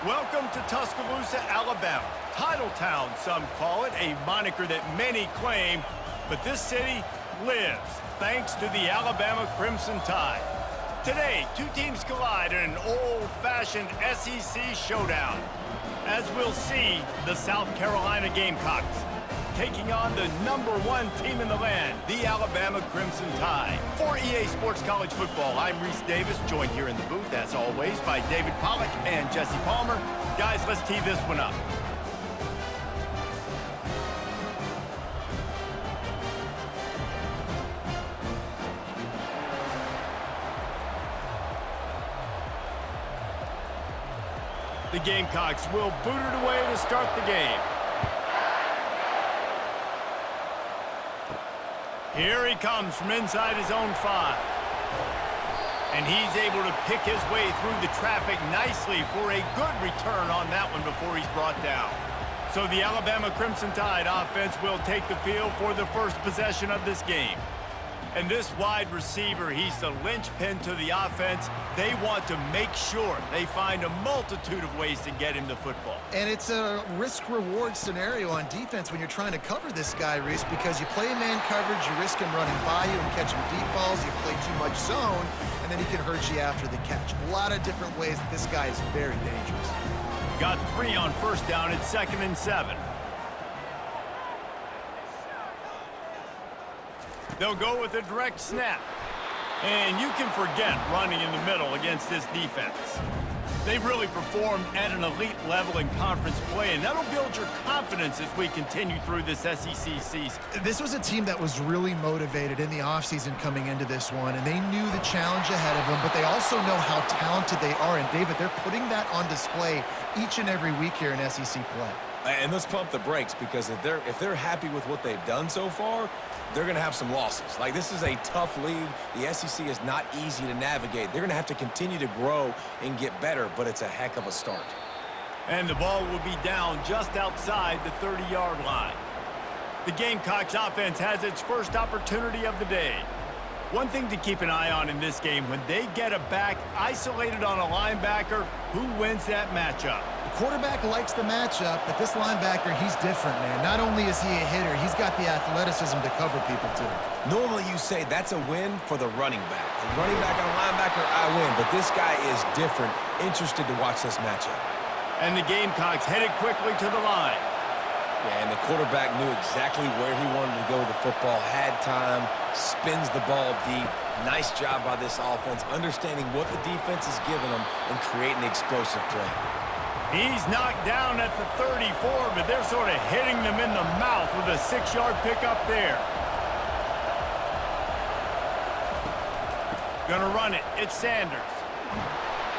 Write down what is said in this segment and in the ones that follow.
Welcome to Tuscaloosa, Alabama. Title Town, some call it, a moniker that many claim, but this city lives thanks to the Alabama Crimson Tide. Today, two teams collide in an old-fashioned SEC showdown. As we'll see, the South Carolina Gamecocks taking on the #1 team in the land, the Alabama Crimson Tide. For EA Sports College Football, I'm Reese Davis, joined here in the booth, as always, by David Pollack and Jesse Palmer. Guys, let's tee this one up. The Gamecocks will boot it away to start the game. Here he comes from inside his own 5. And he's able to pick his way through the traffic nicely for a good return on that one before he's brought down. So the Alabama Crimson Tide offense will take the field for the first possession of this game. And this wide receiver, he's the linchpin to the offense. They want to make sure they find a multitude of ways to get him the football. And it's a risk-reward scenario on defense when you're trying to cover this guy, Reese, because you play man coverage, you risk him running by you and catching deep balls, you play too much zone, and then he can hurt you after the catch. A lot of different ways that this guy is very dangerous. Got 3 on first down at 2nd and 7. They'll go with a direct snap. And you can forget running in the middle against this defense. They've really performed at an elite level in conference play, and that'll build your confidence as we continue through this SEC season. This was a team that was really motivated in the offseason coming into this one, and they knew the challenge ahead of them, but they also know how talented they are. And, David, they're putting that on display each and every week here in SEC play. And let's pump the brakes, because if they're happy with what they've done so far, they're going to have some losses. Like, this is a tough league. The SEC is not easy to navigate. They're going to have to continue to grow and get better, but it's a heck of a start. And the ball will be down just outside the 30-yard line. The Gamecocks offense has its first opportunity of the day. One thing to keep an eye on in this game, when they get a back isolated on a linebacker, who wins that matchup? The quarterback likes the matchup, but this linebacker, he's different, man. Not only is he a hitter, he's got the athleticism to cover people, too. Normally you say that's a win for the running back. The running back on a linebacker, I win. But this guy is different. Interested to watch this matchup. And the Gamecocks headed quickly to the line. Yeah, and the quarterback knew exactly where he wanted to go with the football, had time, spins the ball deep. Nice job by this offense, understanding what the defense is giving them and creating explosive play. He's knocked down at the 34, but they're sort of hitting them in the mouth with a 6-yard pickup there. Gonna run it. It's Sanders.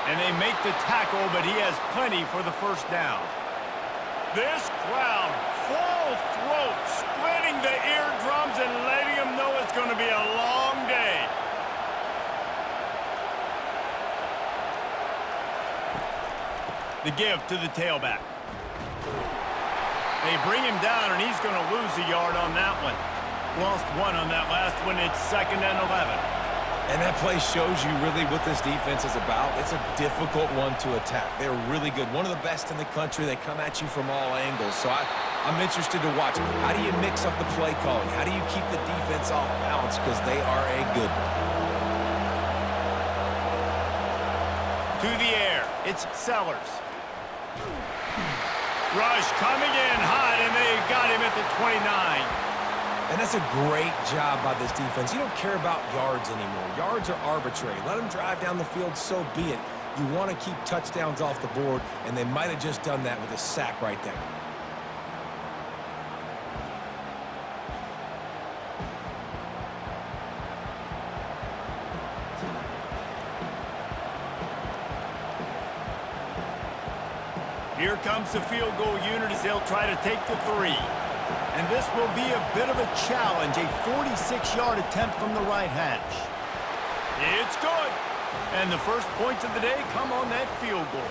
And they make the tackle, but he has plenty for the first down. This crowd, full throat, splitting the eardrums and letting them know it's going to be a long day. The give to the tailback. They bring him down, and he's going to lose a yard on that one. Lost 1 on that last one. It's 2nd and 11. And that play shows you really what this defense is about. It's a difficult one to attack. They're really good. One of the best in the country. They come at you from all angles. So I'm interested to watch. How do you mix up the play calling? How do you keep the defense off balance? Because they are a good one. To the air. It's Sellers. Rush coming in hot, and they got him at the 29. And that's a great job by this defense. You don't care about yards anymore. Yards are arbitrary. Let them drive down the field, so be it. You want to keep touchdowns off the board, and they might have just done that with a sack right there. Here comes the field goal unit as they'll try to take the 3. And this will be a bit of a challenge, a 46-yard attempt from the right hash. It's good. And the first points of the day come on that field goal.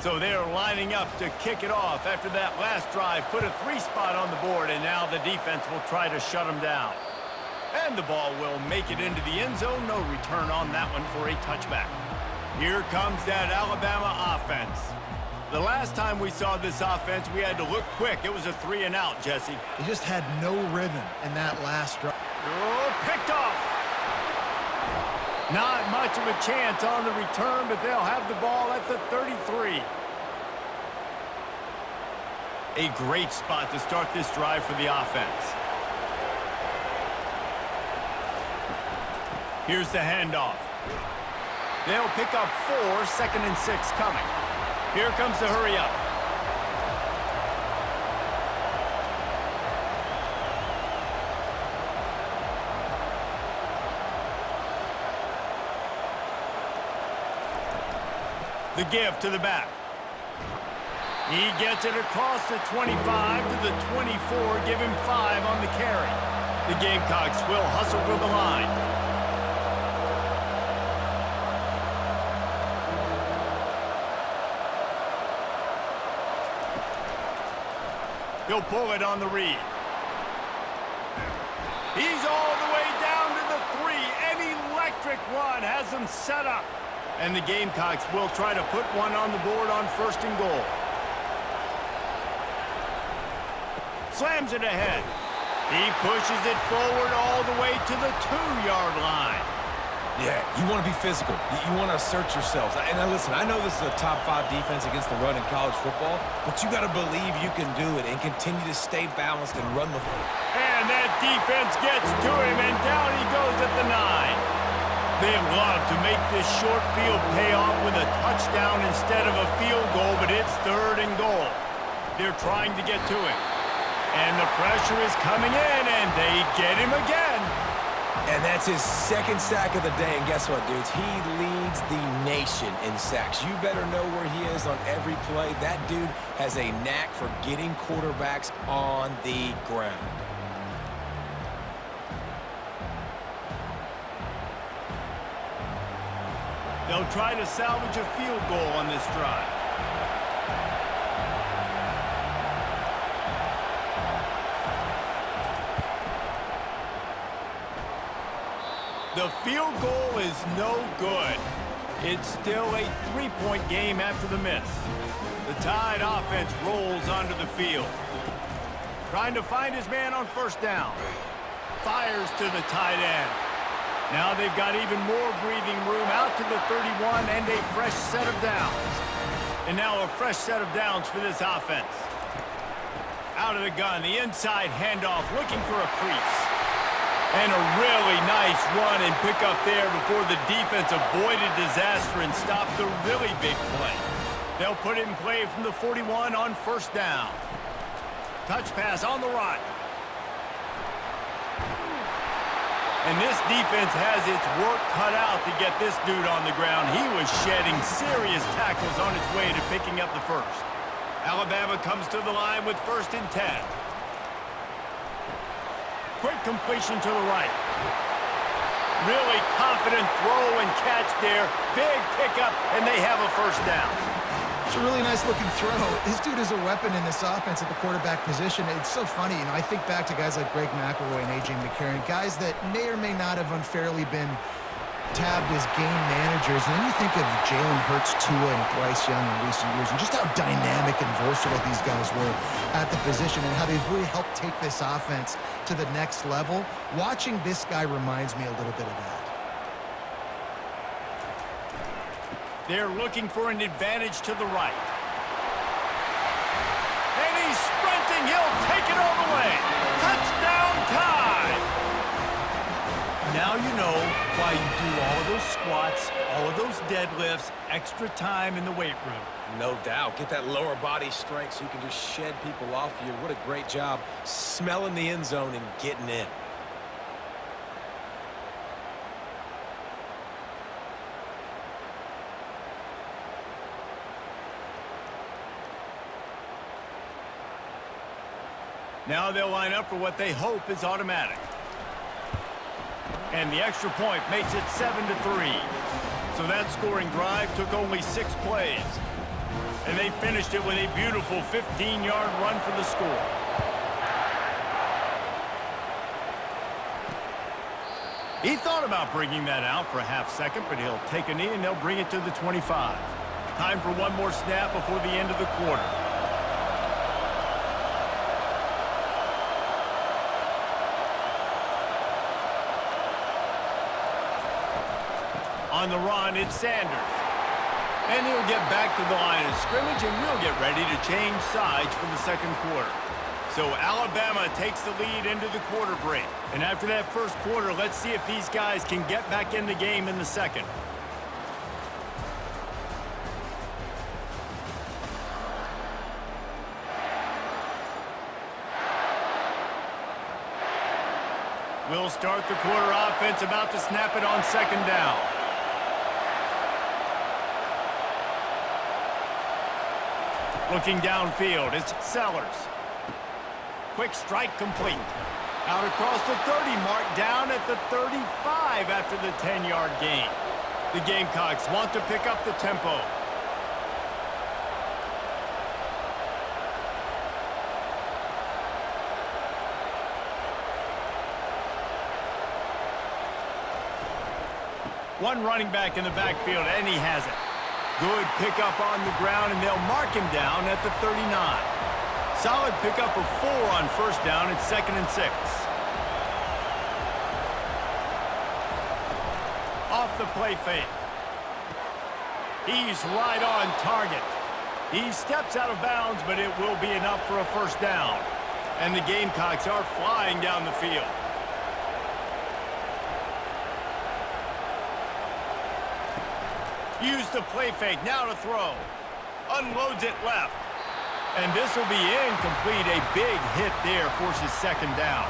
So they're lining up to kick it off after that last drive. Put a 3-spot on the board, and now the defense will try to shut them down. And the ball will make it into the end zone. No return on that one for a touchback. Here comes that Alabama offense. The last time we saw this offense, we had to look quick. It was a 3-and-out, Jesse. They just had no rhythm in that last drive. Oh, picked off. Not much of a chance on the return, but they'll have the ball at the 33. A great spot to start this drive for the offense. Here's the handoff. They'll pick up 4, 2nd and 6 coming. Here comes the hurry up. The give to the back. He gets it across the 25 to the 24, give him 5 on the carry. The Gamecocks will hustle to the line. He'll pull it on the read. He's all the way down to the 3. An electric run has him set up. And the Gamecocks will try to put one on the board on 1st and goal. Slams it ahead. He pushes it forward all the way to the 2-yard line. Yeah, you want to be physical. You want to assert yourselves. And now listen, I know this is a top 5 defense against the run in college football, but you got to believe you can do it and continue to stay balanced and run the football. And that defense gets to him, and down he goes at the 9. They love to make this short field pay off with a touchdown instead of a field goal, but it's 3rd and goal. They're trying to get to him. And the pressure is coming in, and they get him again. And that's his 2nd sack of the day. And guess what, dudes? He leads the nation in sacks. You better know where he is on every play. That dude has a knack for getting quarterbacks on the ground. They'll try to salvage a field goal on this drive. The field goal is no good. It's still a 3-point game after the miss. The Tide offense rolls onto the field. Trying to find his man on 1st down. Fires to the tight end. Now they've got even more breathing room out to the 31 and a fresh set of downs. And now a fresh set of downs for this offense. Out of the gun, the inside handoff, looking for a crease. And a really nice run and pick up there before the defense avoided disaster and stopped the really big play. They'll put it in play from the 41 on 1st down. Touch pass on the run. And this defense has its work cut out to get this dude on the ground. He was shedding serious tackles on his way to picking up the 1st. Alabama comes to the line with 1st and 10. Quick completion to the right. Really confident throw and catch there. Big pickup, and they have a 1st down. It's a really nice looking throw. This dude is a weapon in this offense at the quarterback position. It's so funny, I think back to guys like Greg McElroy and A.J. McCarron, guys that may or may not have unfairly been tabbed as game managers. And then you think of Jalen Hurts, Tua, and Bryce Young in recent years, and just how dynamic and versatile these guys were at the position and how they've really helped take this offense to the next level. Watching this guy reminds me a little bit of that. They're looking for an advantage to the right. And he's sprinting. He'll take it all the way. Touchdown Tide! Now you know why you do all of those squats, all of those deadlifts, extra time in the weight room. No doubt. Get that lower body strength so you can just shed people off you. What a great job smelling the end zone and getting in. Now they'll line up for what they hope is automatic. And the extra point makes it 7-3. So that scoring drive took only 6 plays. And they finished it with a beautiful 15-yard run for the score. He thought about bringing that out for a half second, but he'll take a knee and they'll bring it to the 25. Time for one more snap before the end of the quarter. On the run, it's Sanders. And he'll get back to the line of scrimmage, and we'll get ready to change sides for the second quarter. So Alabama takes the lead into the quarter break. And after that first quarter, let's see if these guys can get back in the game in the second. We'll start the quarter offense, about to snap it on second down. Looking downfield, it's Sellers. Quick strike complete. Out across the 30 mark, down at the 35 after the 10-yard gain. The Gamecocks want to pick up the tempo. One running back in the backfield, and he has it. Good pickup on the ground, and they'll mark him down at the 39. Solid pickup of 4 on first down. It's 2nd and 6. Off the play fake. He's right on target. He steps out of bounds, but it will be enough for a first down. And the Gamecocks are flying down the field. Use the play fake, now to throw. Unloads it left. And this will be incomplete. A big hit there forces second down.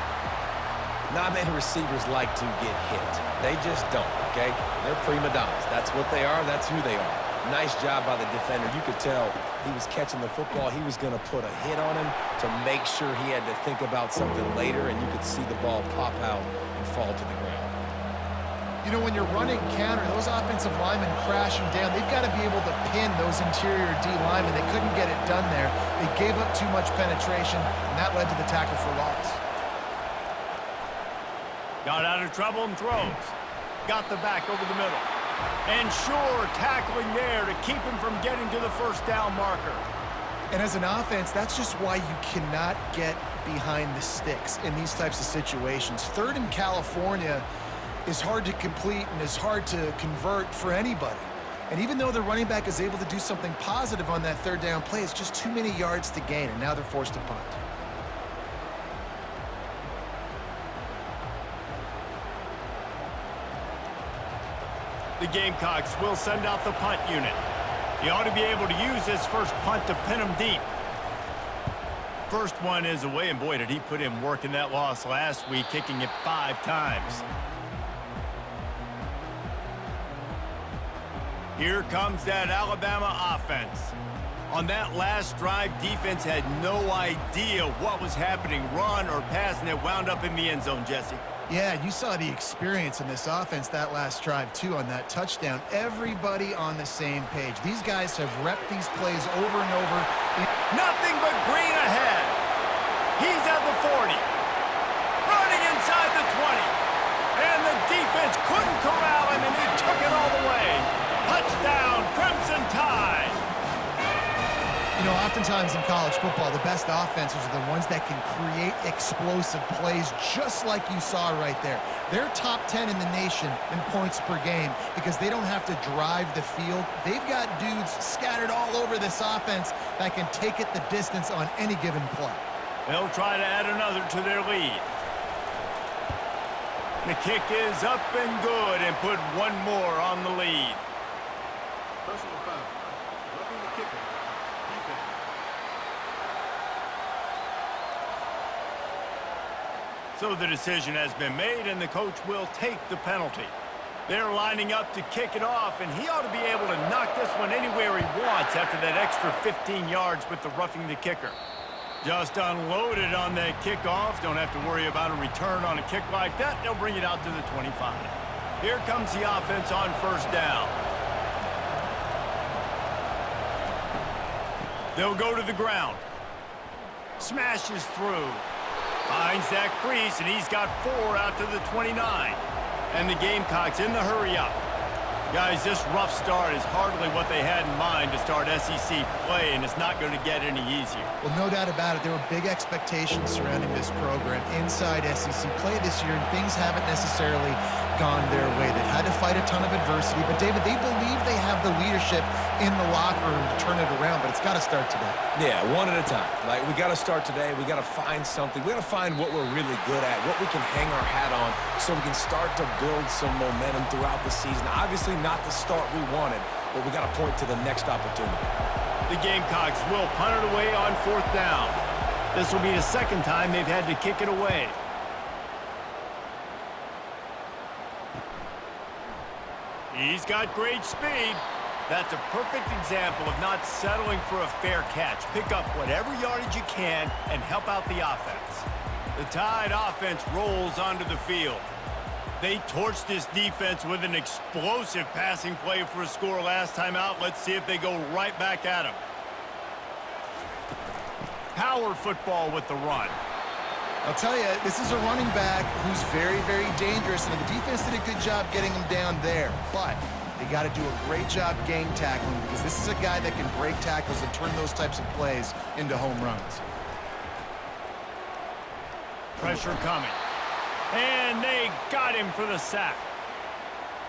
Not many receivers like to get hit. They just don't, okay? They're prima donnas. That's what they are. That's who they are. Nice job by the defender. You could tell he was catching the football. He was going to put a hit on him to make sure he had to think about something later, and you could see the ball pop out and fall to the ground. You know, when you're running counter, those offensive linemen crashing down, they've got to be able to pin those interior D linemen. They couldn't get it done there. They gave up too much penetration, and that led to the tackle for loss. Got out of trouble and throws. Got the back over the middle. And sure, tackling there to keep him from getting to the first down marker. And as an offense, that's just why you cannot get behind the sticks in these types of situations. 3rd in California is hard to complete and is hard to convert for anybody. And even though the running back is able to do something positive on that 3rd down play, it's just too many yards to gain, and now they're forced to punt. The Gamecocks will send out the punt unit. He ought to be able to use this first punt to pin him deep. First one is away, and boy, did he put in work in that loss last week, kicking it 5 times. Here comes that Alabama offense. On that last drive, defense had no idea what was happening, run or pass, and it wound up in the end zone, Jesse. Yeah, you saw the experience in this offense that last drive, too, on that touchdown. Everybody on the same page. These guys have repped these plays over and over. Nothing but green ahead. He's at the 40. Running inside the 20. And the defense couldn't corral him, and he took it all the way. Touchdown, Crimson Tide. You know, oftentimes in college football, the best offenses are the ones that can create explosive plays just like you saw right there. They're top 10 in the nation in points per game because they don't have to drive the field. They've got dudes scattered all over this offense that can take it the distance on any given play. They'll try to add another to their lead. The kick is up and good and put one more on the lead. Personal foul. Roughing the kicker. Defense. So the decision has been made, and the coach will take the penalty. They're lining up to kick it off, and he ought to be able to knock this one anywhere he wants after that extra 15 yards with the roughing the kicker. Just unloaded on that kickoff. Don't have to worry about a return on a kick like that. They'll bring it out to the 25. Here comes the offense on first down. They'll go to the ground. Smashes through. Finds that crease, and he's got 4 out to the 29. And the Gamecocks in the hurry up. Guys, this rough start is hardly what they had in mind to start SEC play, and it's not going to get any easier. Well, no doubt about it. There were big expectations surrounding this program inside SEC play this year, and things haven't necessarily gone their way. They've had to fight a ton of adversity, but David, they believe they have the leadership in the locker room to turn it around, but it's got to start today. Yeah, one at a time. Like, we got to start today. We got to find something. We got to find what we're really good at, what we can hang our hat on so we can start to build some momentum throughout the season. Obviously not the start we wanted, but we got to point to the next opportunity. The Gamecocks will punt it away on 4th down. This will be the second time they've had to kick it away. He's got great speed. That's a perfect example of not settling for a fair catch. Pick up whatever yardage you can and help out the offense. The Tide offense rolls onto the field. They torched this defense with an explosive passing play for a score last time out. Let's see if they go right back at him. Power football with the run. I'll tell you, this is a running back who's very, very dangerous, and the defense did a good job getting him down there. But they got to do a great job gang tackling because this is a guy that can break tackles and turn those types of plays into home runs. Pressure coming. And they got him for the sack.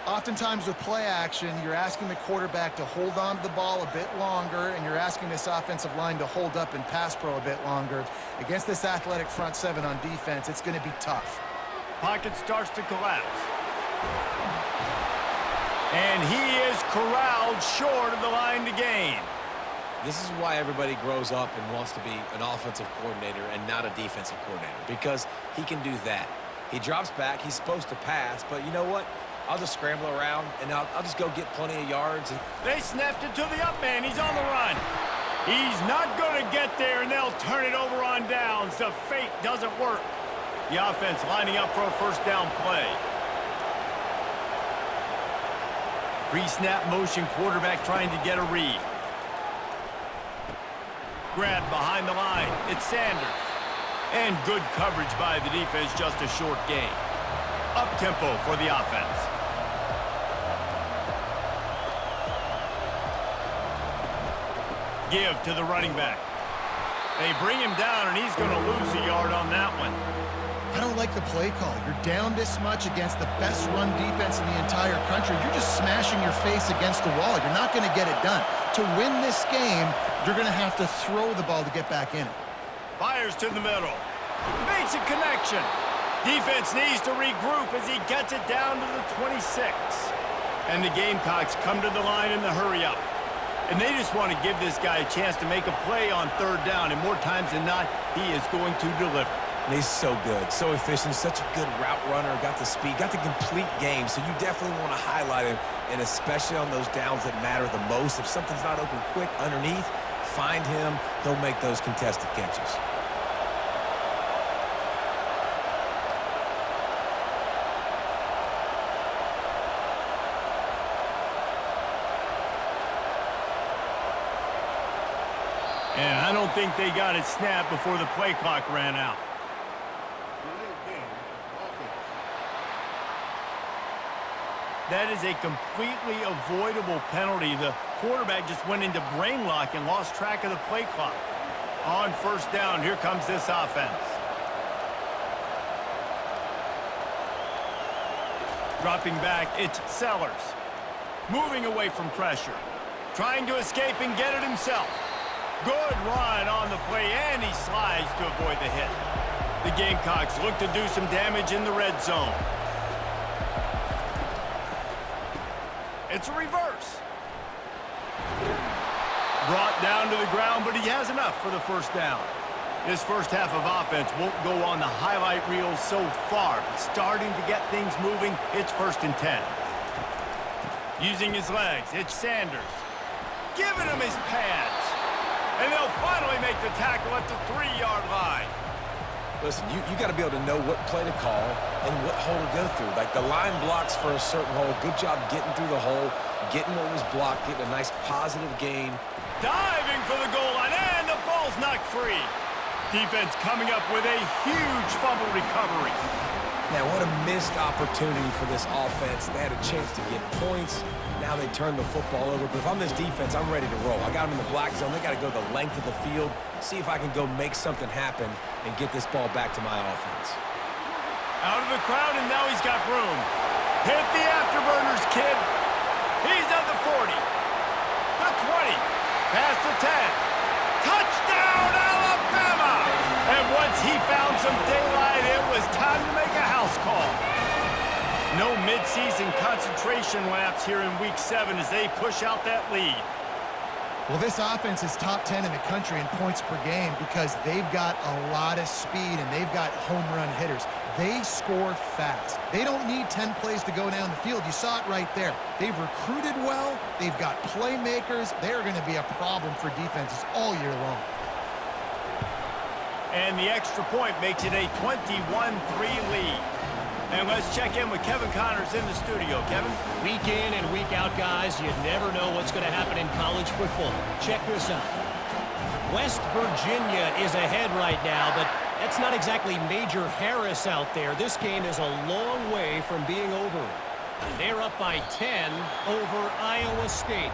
Oftentimes with play action, you're asking the quarterback to hold on to the ball a bit longer, and you're asking this offensive line to hold up in pass pro a bit longer. Against this athletic front seven on defense, it's going to be tough. Pocket starts to collapse. And he is corralled short of the line to gain. This is why everybody grows up and wants to be an offensive coordinator and not a defensive coordinator, because he can do that. He drops back. He's supposed to pass, but you know what? I'll just scramble around, and I'll just go get plenty of yards. They snapped it to the up man. He's on the run. He's not going to get there, and they'll turn it over on downs. The fake doesn't work. The offense lining up for a first down play. Pre-snap motion, quarterback trying to get a read. Grab behind the line. It's Sanders. And good coverage by the defense, just a short gain. Up-tempo for the offense. Give to the running back. They bring him down, and he's going to lose a yard on that one. I don't like the play call. You're down this much against the best run defense in the entire country. You're just smashing your face against the wall. You're not going to get it done. To win this game, you're going to have to throw the ball to get back in it. Fires to the middle. Makes a connection. Defense needs to regroup as he gets it down to the 26. And the Gamecocks come to the line in the hurry-up. And they just want to give this guy a chance to make a play on 3rd down. And more times than not, he is going to deliver. And he's so good, so efficient, such a good route runner, got the speed, got the complete game. So you definitely want to highlight him, and especially on those downs that matter the most. If something's not open quick underneath, find him. He'll make those contested catches. And I don't think they got it snapped before the play clock ran out. That is a completely avoidable penalty. The quarterback just went into brain lock and lost track of the play clock. On 1st down, here comes this offense. Dropping back, it's Sellers. Moving away from pressure. Trying to escape and get it himself. Good run on the play, and he slides to avoid the hit. The Gamecocks look to do some damage in the red zone. It's a reverse. Brought down to the ground, but he has enough for the 1st down. This first half of offense won't go on the highlight reel so far. But starting to get things moving, it's 1st and 10. Using his legs, it's Sanders. Giving him his pads. And they'll finally make the tackle at the 3-yard line. Listen, you got to be able to know what play to call and what hole to go through. Like the line blocks for a certain hole. Good job getting through the hole, getting what was blocked, getting a nice positive gain. Diving for the goal line. knocked free. Defense coming up with a huge fumble recovery. Now, what a missed opportunity for this offense. They had a chance to get points. Now they turn the football over. But if I'm this defense, I'm ready to roll. I got them in the black zone. They got to go the length of the field, see if I can go make something happen and get this ball back to my offense. Out of the crowd, and now he's got room. Hit the afterburners, kid. He's at the 40. The 20. Past the 10. Touchdown, Alabama! And once he found some daylight, it was time to make a house call. No midseason concentration laps here in Week 7 as they push out that lead. Well, this offense is top 10 in the country in points per game because they've got a lot of speed and they've got home run hitters. They score fast. They don't need 10 plays to go down the field. You saw it right there. They've recruited well. They've got playmakers. They're going to be a problem for defenses all year long. And the extra point makes it a 21-3 lead. And let's check in with Kevin Connors in the studio. Kevin? Week in and week out, guys, you never know what's going to happen in college football. Check this out. West Virginia is ahead right now, but that's not exactly Major Harris out there. This game is a long way from being over. They're up by 10 over Iowa State.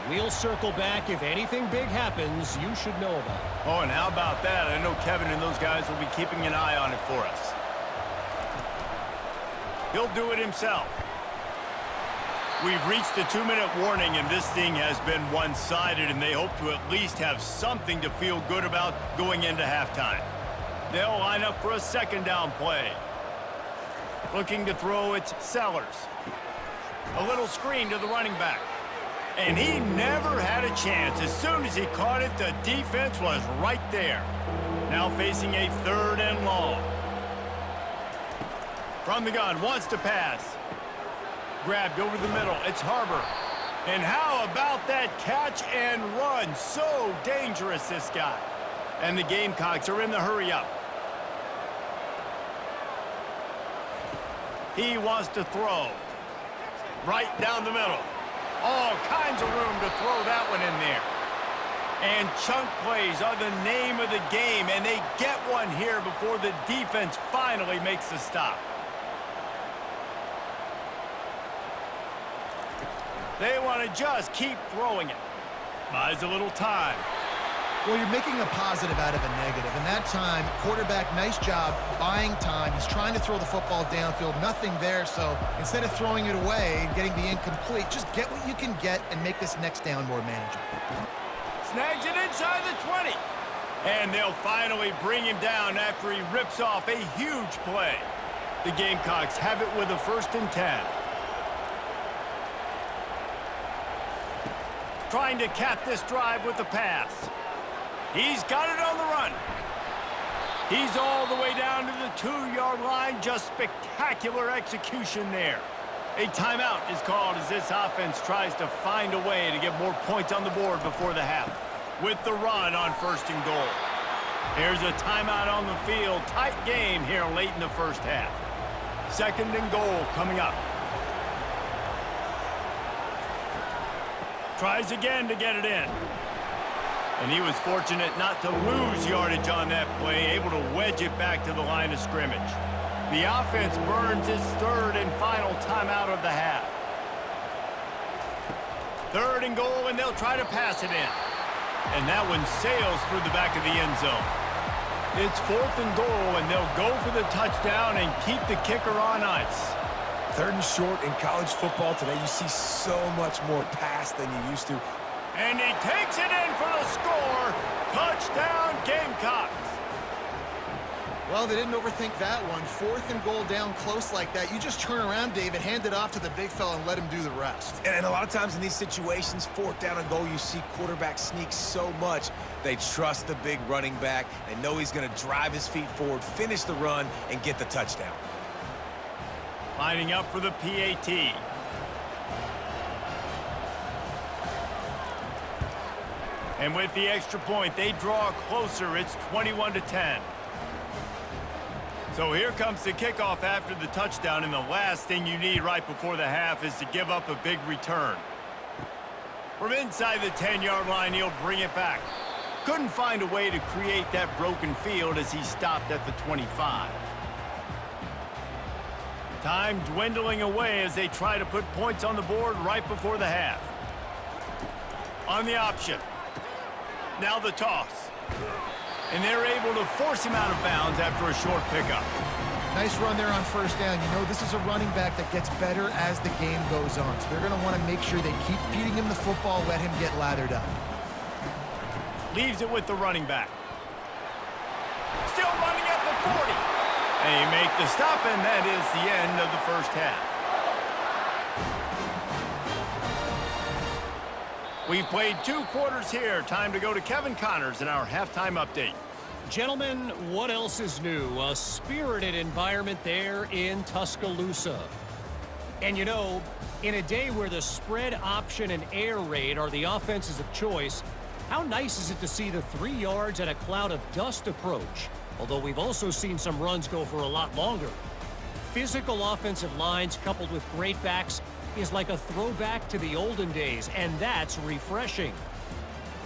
We'll circle back. If anything big happens, you should know about it. Oh, and how about that? I know Kevin and those guys will be keeping an eye on it for us. He'll do it himself. We've reached the 2-minute warning, and this thing has been one-sided, and they hope to at least have something to feel good about going into halftime. They'll line up for a second down play. Looking to throw, it's Sellers. A little screen to the running back. And he never had a chance. As soon as he caught it, the defense was right there. Now facing a 3rd and long. From the gun, wants to pass. Grabbed over the middle, it's Harbor. And how about that catch and run? So dangerous, this guy. And the Gamecocks are in the hurry up. He wants to throw. Right down the middle. All kinds of room to throw that one in there. And chunk plays are the name of the game, and they get one here before the defense finally makes the stop. They want to just keep throwing it. Buys a little time. Well, you're making a positive out of a negative. And that time, quarterback, nice job buying time. He's trying to throw the football downfield. Nothing there, so instead of throwing it away and getting the incomplete, just get what you can get and make this next down more manageable. Snags it inside the 20. And they'll finally bring him down after he rips off a huge play. The Gamecocks have it with a 1st and 10. Trying to cap this drive with the pass. He's got it on the run. He's all the way down to the 2-yard line. Just spectacular execution there. A timeout is called as this offense tries to find a way to get more points on the board before the half. With the run on 1st and goal. There's a timeout on the field. Tight game here late in the first half. 2nd and goal coming up. Tries again to get it in. And he was fortunate not to lose yardage on that play, able to wedge it back to the line of scrimmage. The offense burns its 3rd and final timeout of the half. 3rd and goal, and they'll try to pass it in. And that one sails through the back of the end zone. It's 4th and goal, and they'll go for the touchdown and keep the kicker on ice. 3rd and short in college football today. You see so much more pass than you used to. And he takes it in for the score. Touchdown, Gamecocks. Well, they didn't overthink that one. 4th and goal down close like that. You just turn around, David, hand it off to the big fella and let him do the rest. And a lot of times in these situations, 4th down and goal, you see quarterbacks sneak so much. They trust the big running back. They know he's going to drive his feet forward, finish the run, and get the touchdown. Lining up for the PAT. And with the extra point, they draw closer. It's 21-10. So here comes the kickoff after the touchdown, and the last thing you need right before the half is to give up a big return. From inside the 10-yard line, he'll bring it back. Couldn't find a way to create that broken field as he stopped at the 25. Time dwindling away as they try to put points on the board right before the half. On the option. Now the toss. And they're able to force him out of bounds after a short pickup. Nice run there on first down. You know, this is a running back that gets better as the game goes on. So they're going to want to make sure they keep feeding him the football, let him get lathered up. Leaves it with the running back. Still running at the 40. And he make the stop, and that is the end of the first half. We've played 2 quarters here. Time to go to Kevin Connors in our halftime update. Gentlemen, what else is new? A spirited environment there in Tuscaloosa. And you know, in a day where the spread option and air raid are the offenses of choice, how nice is it to see the 3 yards and a cloud of dust approach? Although we've also seen some runs go for a lot longer. Physical offensive lines coupled with great backs is like a throwback to the olden days, and that's refreshing.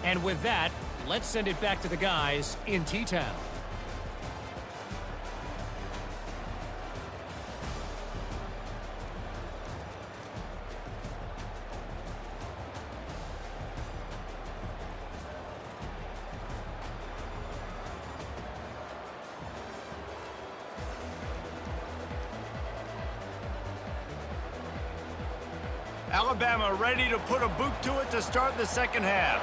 And with that, let's send it back to the guys in T-Town. Alabama ready to put a boot to it to start the second half.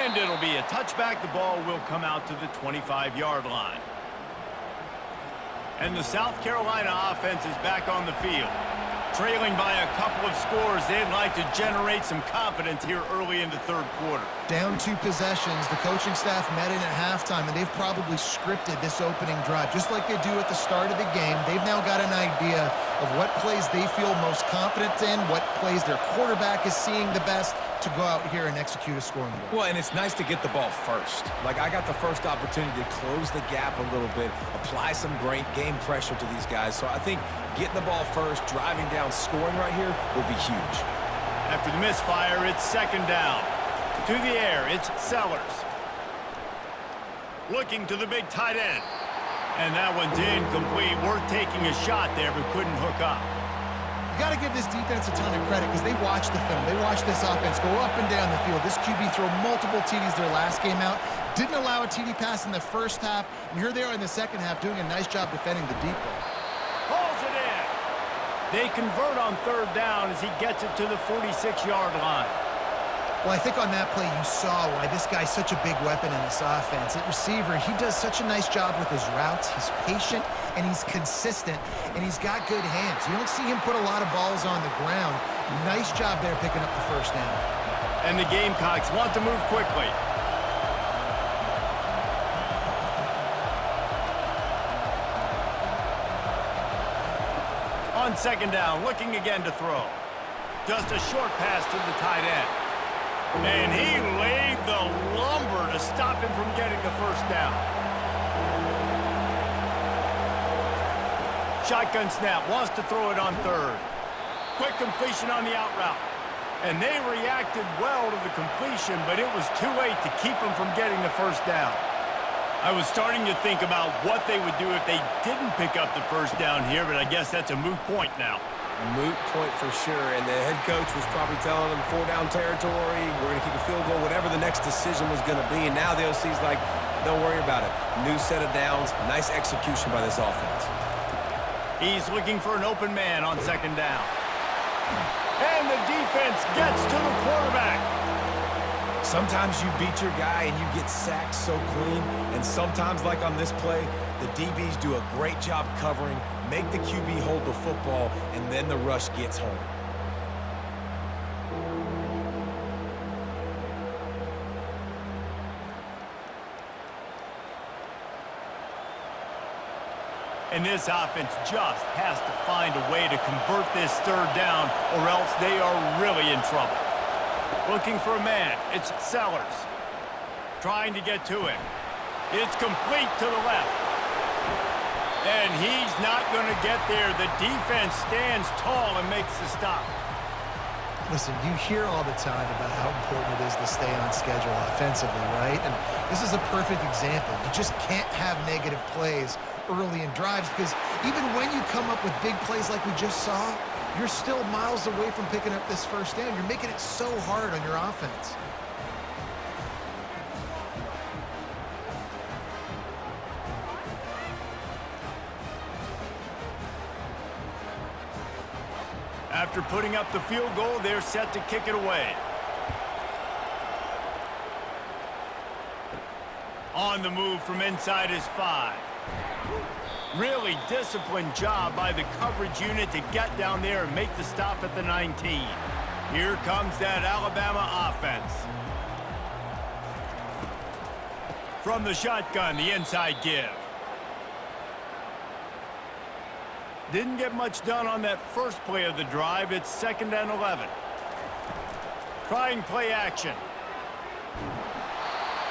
And it'll be a touchback. The ball will come out to the 25-yard line. And the South Carolina offense is back on the field. Trailing by a couple of scores, they'd like to generate some confidence here early in the third quarter. Down 2 possessions, the coaching staff met in at halftime, and they've probably scripted this opening drive. Just like they do at the start of the game, they've now got an idea of what plays they feel most confident in, what plays their quarterback is seeing the best to go out here and execute a scoring drive. Well, and it's nice to get the ball first. Like, I got the first opportunity to close the gap a little bit, apply some great game pressure to these guys. So I think getting the ball first, driving down, scoring right here will be huge. After the misfire, it's second down. To the air, it's Sellers. Looking to the big tight end. And that one's incomplete. Worth taking a shot there, but couldn't hook up. You got to give this defense a ton of credit because they watch the film. They watch this offense go up and down the field. This QB throw multiple TDs their last game out. Didn't allow a TD pass in the first half. And here they are in the second half doing a nice job defending the deep ball. Pulls it in. They convert on third down as he gets it to the 46-yard line. Well, I think on that play you saw why this guy's such a big weapon in this offense. At receiver, he does such a nice job with his routes. He's patient, and he's consistent, and he's got good hands. You don't see him put a lot of balls on the ground. Nice job there picking up the first down. And the Gamecocks want to move quickly. On second down, looking again to throw. Just a short pass to the tight end. And he laid the lumber to stop him from getting the first down. Shotgun snap, wants to throw it on third. Quick completion on the out route. And they reacted well to the completion, but it was too late to keep him from getting the first down. I was starting to think about what they would do if they didn't pick up the first down here, but I guess that's a moot point now. Moot point for sure, and the head coach was probably telling them 4-down territory, we're going to kick a field goal, whatever the next decision was going to be, and now the OC's like, don't worry about it. New set of downs, nice execution by this offense. He's looking for an open man on second down. And the defense gets to the quarterback. Sometimes you beat your guy and you get sacked so clean, and sometimes, like on this play, the DBs do a great job covering, make the QB hold the football, and then the rush gets home. And this offense just has to find a way to convert this third down, or else they are really in trouble. Looking for a man, it's Sellers. Trying to get to him. It's complete to the left. And he's not going to get there. The defense stands tall and makes the stop. Listen, you hear all the time about how important it is to stay on schedule offensively, right? And this is a perfect example. You just can't have negative plays early in drives because even when you come up with big plays like we just saw, you're still miles away from picking up this first down. You're making it so hard on your offense. After putting up the field goal, they're set to kick it away. On the move from inside his 5. Really disciplined job by the coverage unit to get down there and make the stop at the 19. Here comes that Alabama offense. From the shotgun, the inside give. Didn't get much done on that first play of the drive. It's 2nd and 11. Trying play action.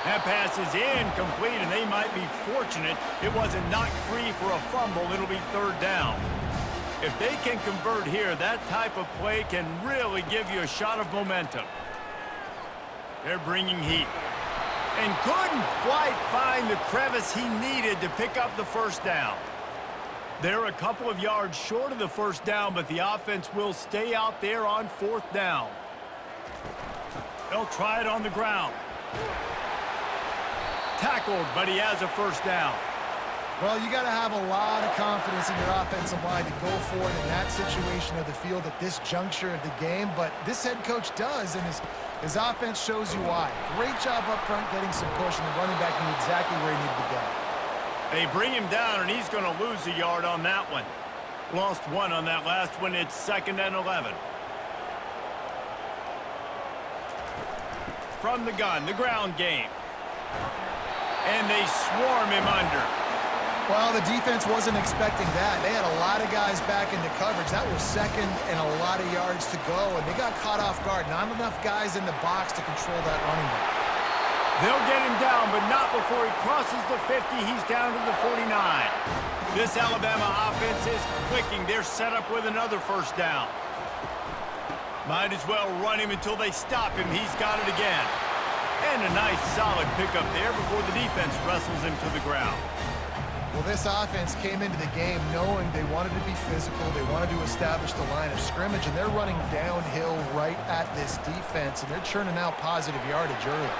That pass is incomplete, and they might be fortunate it wasn't knocked free for a fumble. It'll be 3rd down. If they can convert here, that type of play can really give you a shot of momentum. They're bringing heat. And couldn't quite find the crevice he needed to pick up the first down. They're a couple of yards short of the first down, but the offense will stay out there on 4th down. They'll try it on the ground. Tackled, but he has a first down. Well, you got to have a lot of confidence in your offensive line to go for it in that situation of the field at this juncture of the game, but this head coach does, and his offense shows you why. Great job up front getting some push, and the running back knew exactly where he needed to go. They bring him down, and he's going to lose a yard on that one. Lost 1 on that last one. It's 2nd and 11. From the gun, the ground game. And they swarm him under. Well, the defense wasn't expecting that. They had a lot of guys back into coverage. That was 2nd and a lot of yards to go, and they got caught off guard. Not enough guys in the box to control that running back. They'll get him down, but not before he crosses the 50. He's down to the 49. This Alabama offense is clicking. They're set up with another first down. Might as well run him until they stop him. He's got it again. And a nice solid pickup there before the defense wrestles him to the ground. Well, this offense came into the game knowing they wanted to be physical. They wanted to establish the line of scrimmage, and they're running downhill right at this defense, and they're churning out positive yardage early.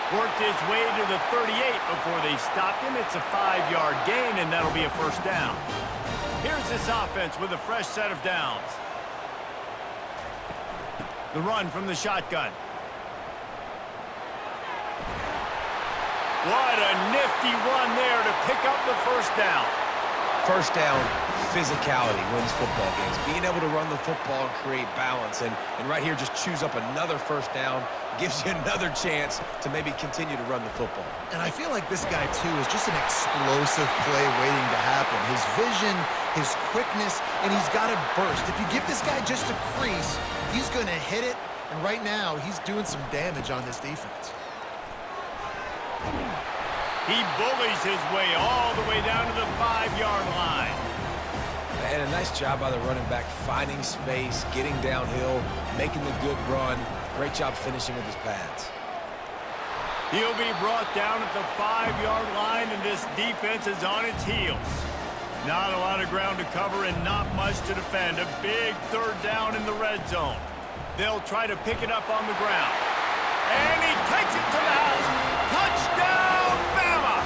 Worked his way to the 38 before they stopped him. It's a 5-yard gain, and that'll be a first down. Here's this offense with a fresh set of downs. The run from the shotgun. What a nifty run there to pick up the first down. First down, physicality wins football games. Being able to run the football and create balance. And right here, just choose up another first down. Gives you another chance to maybe continue to run the football. And I feel like this guy, too, is just an explosive play waiting to happen. His vision, his quickness, and he's got a burst. If you give this guy just a crease, he's going to hit it. And right now, he's doing some damage on this defense. He bullies his way all the way down to the 5-yard line. And a nice job by the running back, finding space, getting downhill, making the good run. Great job finishing with his pads. He'll be brought down at the 5-yard line, and this defense is on its heels. Not a lot of ground to cover and not much to defend. A big 3rd down in the red zone. They'll try to pick it up on the ground. And he takes it to the house. Touchdown, Bama!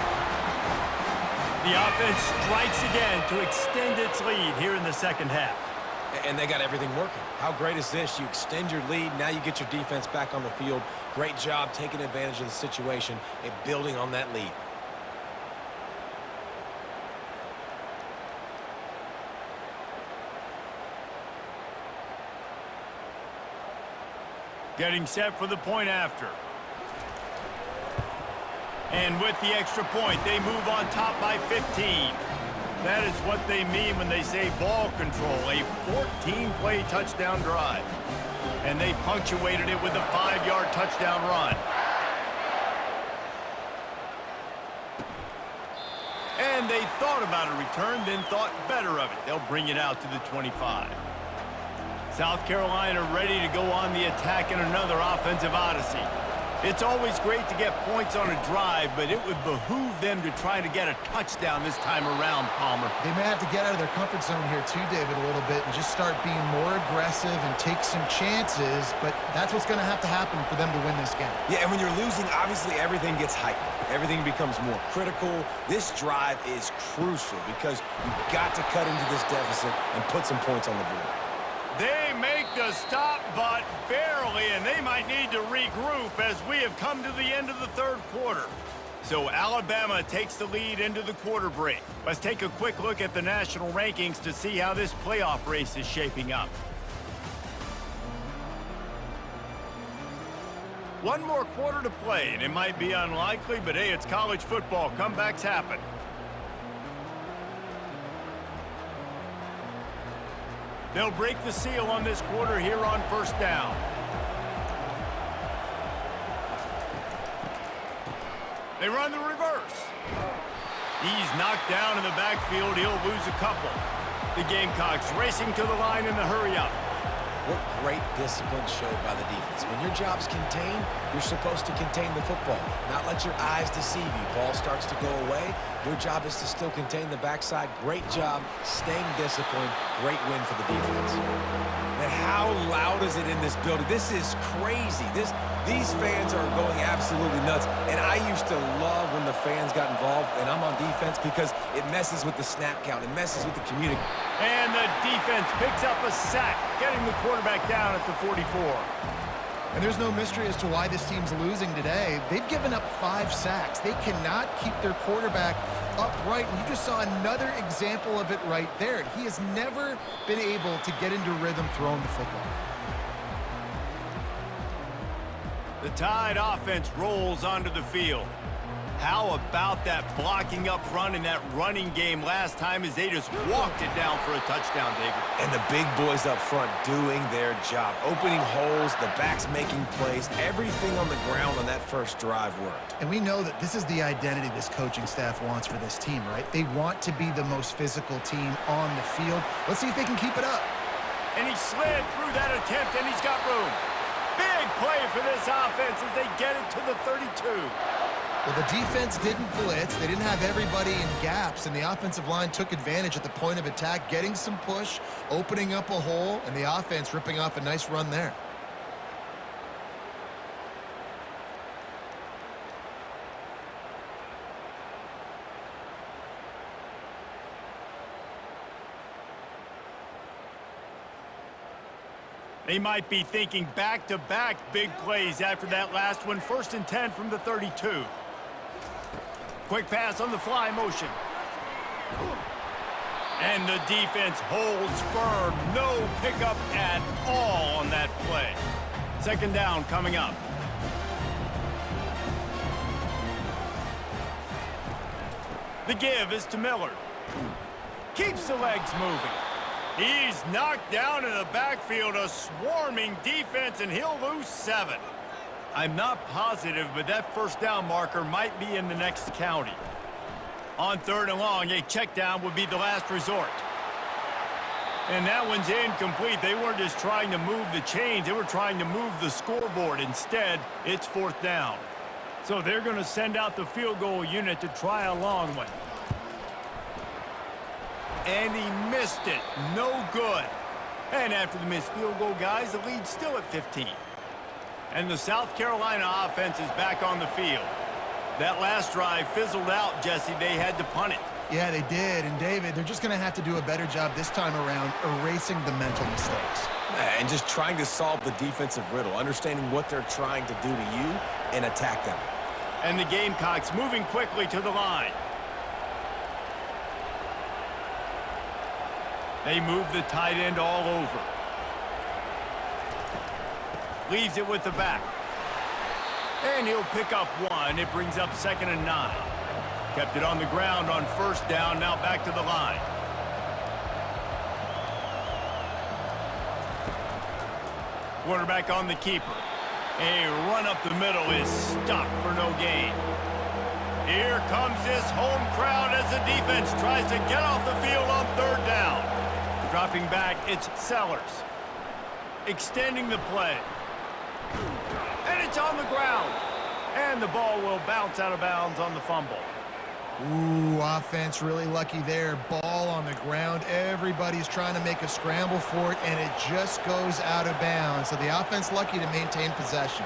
The offense strikes again to extend its lead here in the second half. And they got everything working. How great is this? You extend your lead, now you get your defense back on the field. Great job taking advantage of the situation and building on that lead. Getting set for the point after. And with the extra point, they move on top by 15. That is what they mean when they say ball control, a 14-play touchdown drive. And they punctuated it with a 5-yard touchdown run. And they thought about a return, then thought better of it. They'll bring it out to the 25. South Carolina ready to go on the attack in another offensive odyssey. It's always great to get points on a drive, but it would behoove them to try to get a touchdown this time around, Palmer. They may have to get out of their comfort zone here too, David, a little bit and just start being more aggressive and take some chances, but that's what's going to happen for them to win this game. Yeah, and when you're losing, obviously everything gets heightened. Everything becomes more critical. This drive is crucial because you've got to cut into this deficit and put some points on the board. They make the stop, but barely, and they might need to regroup as we have come to the end of the third quarter. So Alabama takes the lead into the quarter break. Let's take a quick look at the national rankings to see how this playoff race is shaping up. One more quarter to play, and it might be unlikely, but hey, it's college football. Comebacks happen. They'll break the seal on this quarter here on first down. They run the reverse. He's knocked down in the backfield. He'll lose a couple. The Gamecocks racing to the line in the hurry-up. What great discipline showed by the defense. When your job's contained, you're supposed to contain the football, not let your eyes deceive you. Ball starts to go away. Your job is to still contain the backside. Great job staying disciplined. Great win for the defense. And how loud is it in this building? This is crazy. These fans are going absolutely nuts. And I used to love when the fans got involved, and I'm on defense because it messes with the snap count. It messes with the community. And the defense picks up a sack, getting the quarterback down at the 44. And there's no mystery as to why this team's losing today. They've given up 5 sacks. They cannot keep their quarterback upright. And you just saw another example of it right there. He has never been able to get into rhythm throwing the football. The Tide offense rolls onto the field. How about that blocking up front and that running game last time as they just walked it down for a touchdown, David? And the big boys up front doing their job. Opening holes, the backs making plays. Everything on the ground on that first drive worked. And we know that this is the identity this coaching staff wants for this team, right? They want to be the most physical team on the field. Let's see if they can keep it up. And he slid through that attempt, and he's got room. Big play for this offense as they get it to the 32. Well, the defense didn't blitz. They didn't have everybody in gaps, and the offensive line took advantage at the point of attack, getting some push, opening up a hole, and the offense ripping off a nice run there. They might be thinking back-to-back big plays after that last one. 1st and 10 from the 32. Quick pass on the fly motion. And the defense holds firm. No pickup at all on that play. 2nd down coming up. The give is to Miller. Keeps the legs moving. He's knocked down in the backfield, a swarming defense, and he'll lose 7. I'm not positive, but that 1st down marker might be in the next county. On 3rd and long, a check down would be the last resort. And that one's incomplete. They weren't just trying to move the chains. They were trying to move the scoreboard. Instead, it's 4th down. So they're going to send out the field goal unit to try a long one. And he missed it. No good. And after the missed field goal, guys, the lead's still at 15. And the South Carolina offense is back on the field. That last drive fizzled out, Jesse. They had to punt it. Yeah, they did. And, David, they're just going to have to do a better job this time around erasing the mental mistakes. And just trying to solve the defensive riddle, understanding what they're trying to do to you and attack them. And the Gamecocks moving quickly to the line. They move the tight end all over. Leaves it with the back. And he'll pick up 1. It brings up 2nd and 9. Kept it on the ground on 1st down, now back to the line. Quarterback on the keeper. A run up the middle is stuffed for no gain. Here comes this home crowd as the defense tries to get off the field on 3rd down. Dropping back, it's Sellers. extending the play. And it's on the ground. And the ball will bounce out of bounds on the fumble. Ooh, offense really lucky there. Ball on the ground. Everybody's trying to make a scramble for it, and it just goes out of bounds. So the offense lucky to maintain possession.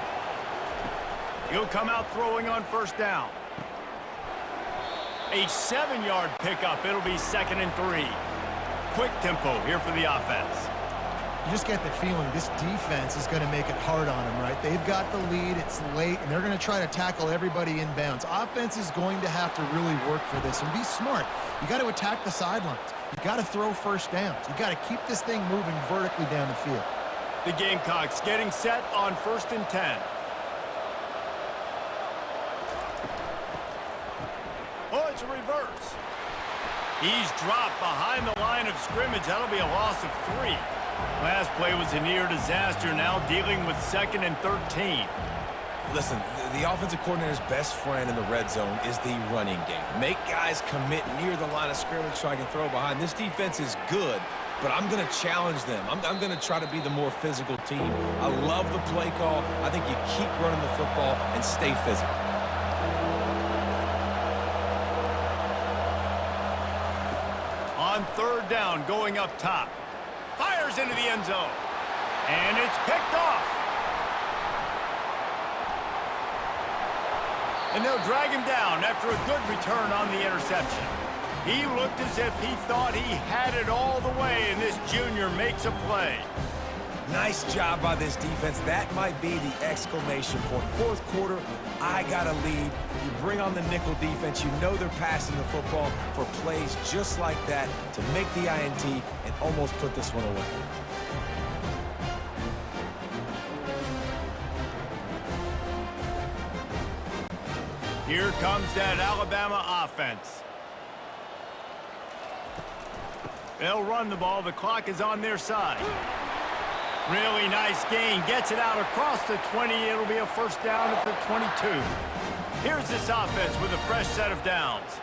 He'll come out throwing on first down. A 7-yard pickup. It'll be 2nd and 3. Quick tempo here for the offense. You just get the feeling this defense is going to make it hard on them, right? They've got the lead, it's late, and they're going to try to tackle everybody inbounds. Offense is going to have to really work for this and be smart. You got to attack the sidelines. You got to throw first downs. You got to keep this thing moving vertically down the field. The Gamecocks getting set on 1st and 10. Oh, it's a reverse. He's dropped behind the line of scrimmage. That'll be a loss of 3. Last play was a near disaster, now dealing with 2nd and 13. Listen, the offensive coordinator's best friend in the red zone is the running game. Make guys commit near the line of scrimmage so I can throw behind. This defense is good, but I'm going to challenge them. I'm going to try to be the more physical team. I love the play call. I think you keep running the football and stay physical. On 3rd down, going up top. Fires into the end zone. And it's picked off. And they'll drag him down after a good return on the interception. He looked as if he thought he had it all the way, and this junior makes a play. Nice job by this defense. That might be the exclamation point. 4th quarter, I got a lead. You bring on the nickel defense. You know they're passing the football for plays just like that to make the INT and almost put this one away. Here comes that Alabama offense. They'll run the ball. The clock is on their side. Really nice gain. Gets it out across the 20. It'll be a first down at the 22. Here's this offense with a fresh set of downs.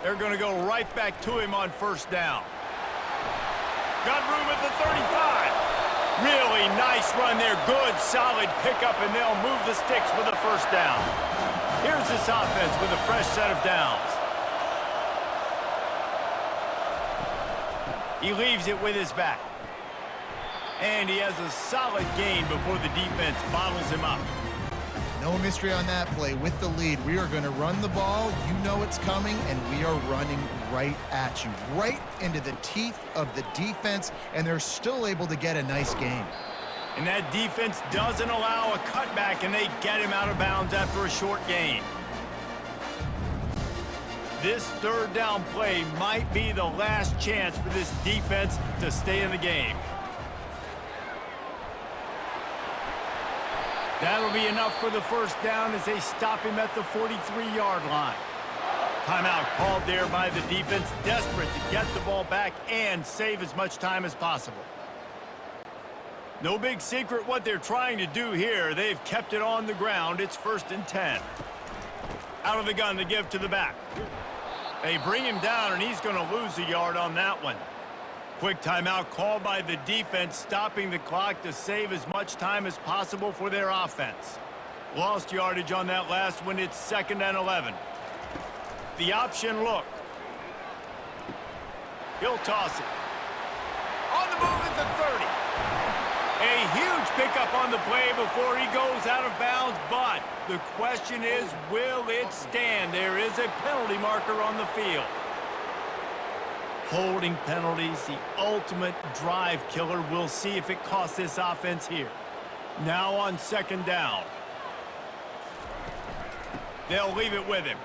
They're going to go right back to him on first down. Got room at the 35. Really nice run there. Good, solid pickup, and they'll move the sticks with a first down. Here's this offense with a fresh set of downs. He leaves it with his back. And he has a solid gain before the defense bottles him up. No mystery on that play. With the lead, we are going to run the ball. You know it's coming, and we are running right at you, right into the teeth of the defense, and they're still able to get a nice gain. And that defense doesn't allow a cutback, and they get him out of bounds after a short gain. This 3rd down play might be the last chance for this defense to stay in the game. That'll be enough for the first down as they stop him at the 43-yard line. Timeout called there by the defense, desperate to get the ball back and save as much time as possible. No big secret what they're trying to do here. They've kept it on the ground. It's 1st and 10. Out of the gun to give to the back. They bring him down, and he's going to lose a yard on that one. Quick timeout called by the defense, stopping the clock to save as much time as possible for their offense. Lost yardage on that last one. It's 2nd and 11. The option look. He'll toss it. On the move at the 30. A huge pickup on the play before he goes out of bounds, but the question is, will it stand? There is a penalty marker on the field. Holding penalties, the ultimate drive killer. We'll see if it costs this offense here. Now on 2nd down. They'll leave it with him.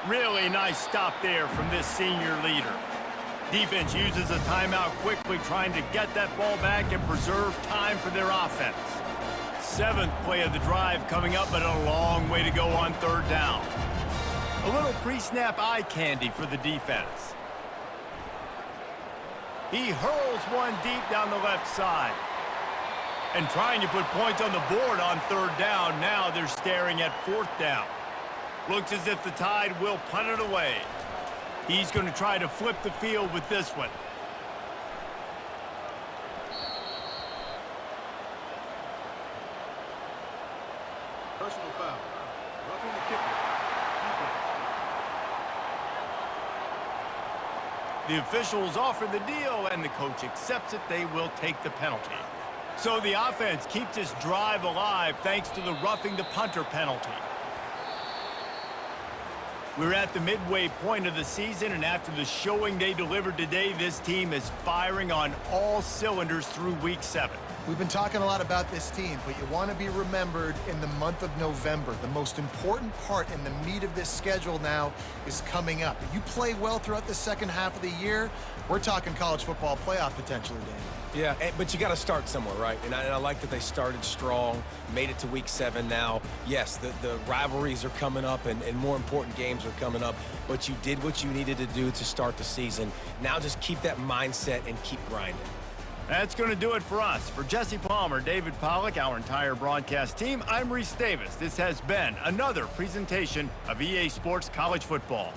Really nice stop there from this senior leader. Defense uses a timeout quickly, trying to get that ball back and preserve time for their offense. 7th play of the drive coming up, but a long way to go on 3rd down. A little pre-snap eye candy for the defense. He hurls one deep down the left side. And trying to put points on the board on 3rd down. Now they're staring at 4th down. Looks as if the Tide will punt it away. He's going to try to flip the field with this one. Personal foul. Roughing the kicker. Defense. The officials offer the deal, and the coach accepts it. They will take the penalty. So the offense keeps this drive alive thanks to the roughing the punter penalty. We're at the midway point of the season, and after the showing they delivered today, this team is firing on all cylinders through Week 7. We've been talking a lot about this team, but you want to be remembered in the month of November. The most important part in the meat of this schedule now is coming up. If you play well throughout the second half of the year, we're talking college football playoff potentially, Danny. Yeah, but you got to start somewhere, right? And I like that they started strong, made it to Week 7 now. Yes, the rivalries are coming up, and more important games are coming up, but you did what you needed to do to start the season. Now just keep that mindset and keep grinding. That's going to do it for us. For Jesse Palmer, David Pollack, our entire broadcast team, I'm Reese Davis. This has been another presentation of EA Sports College Football.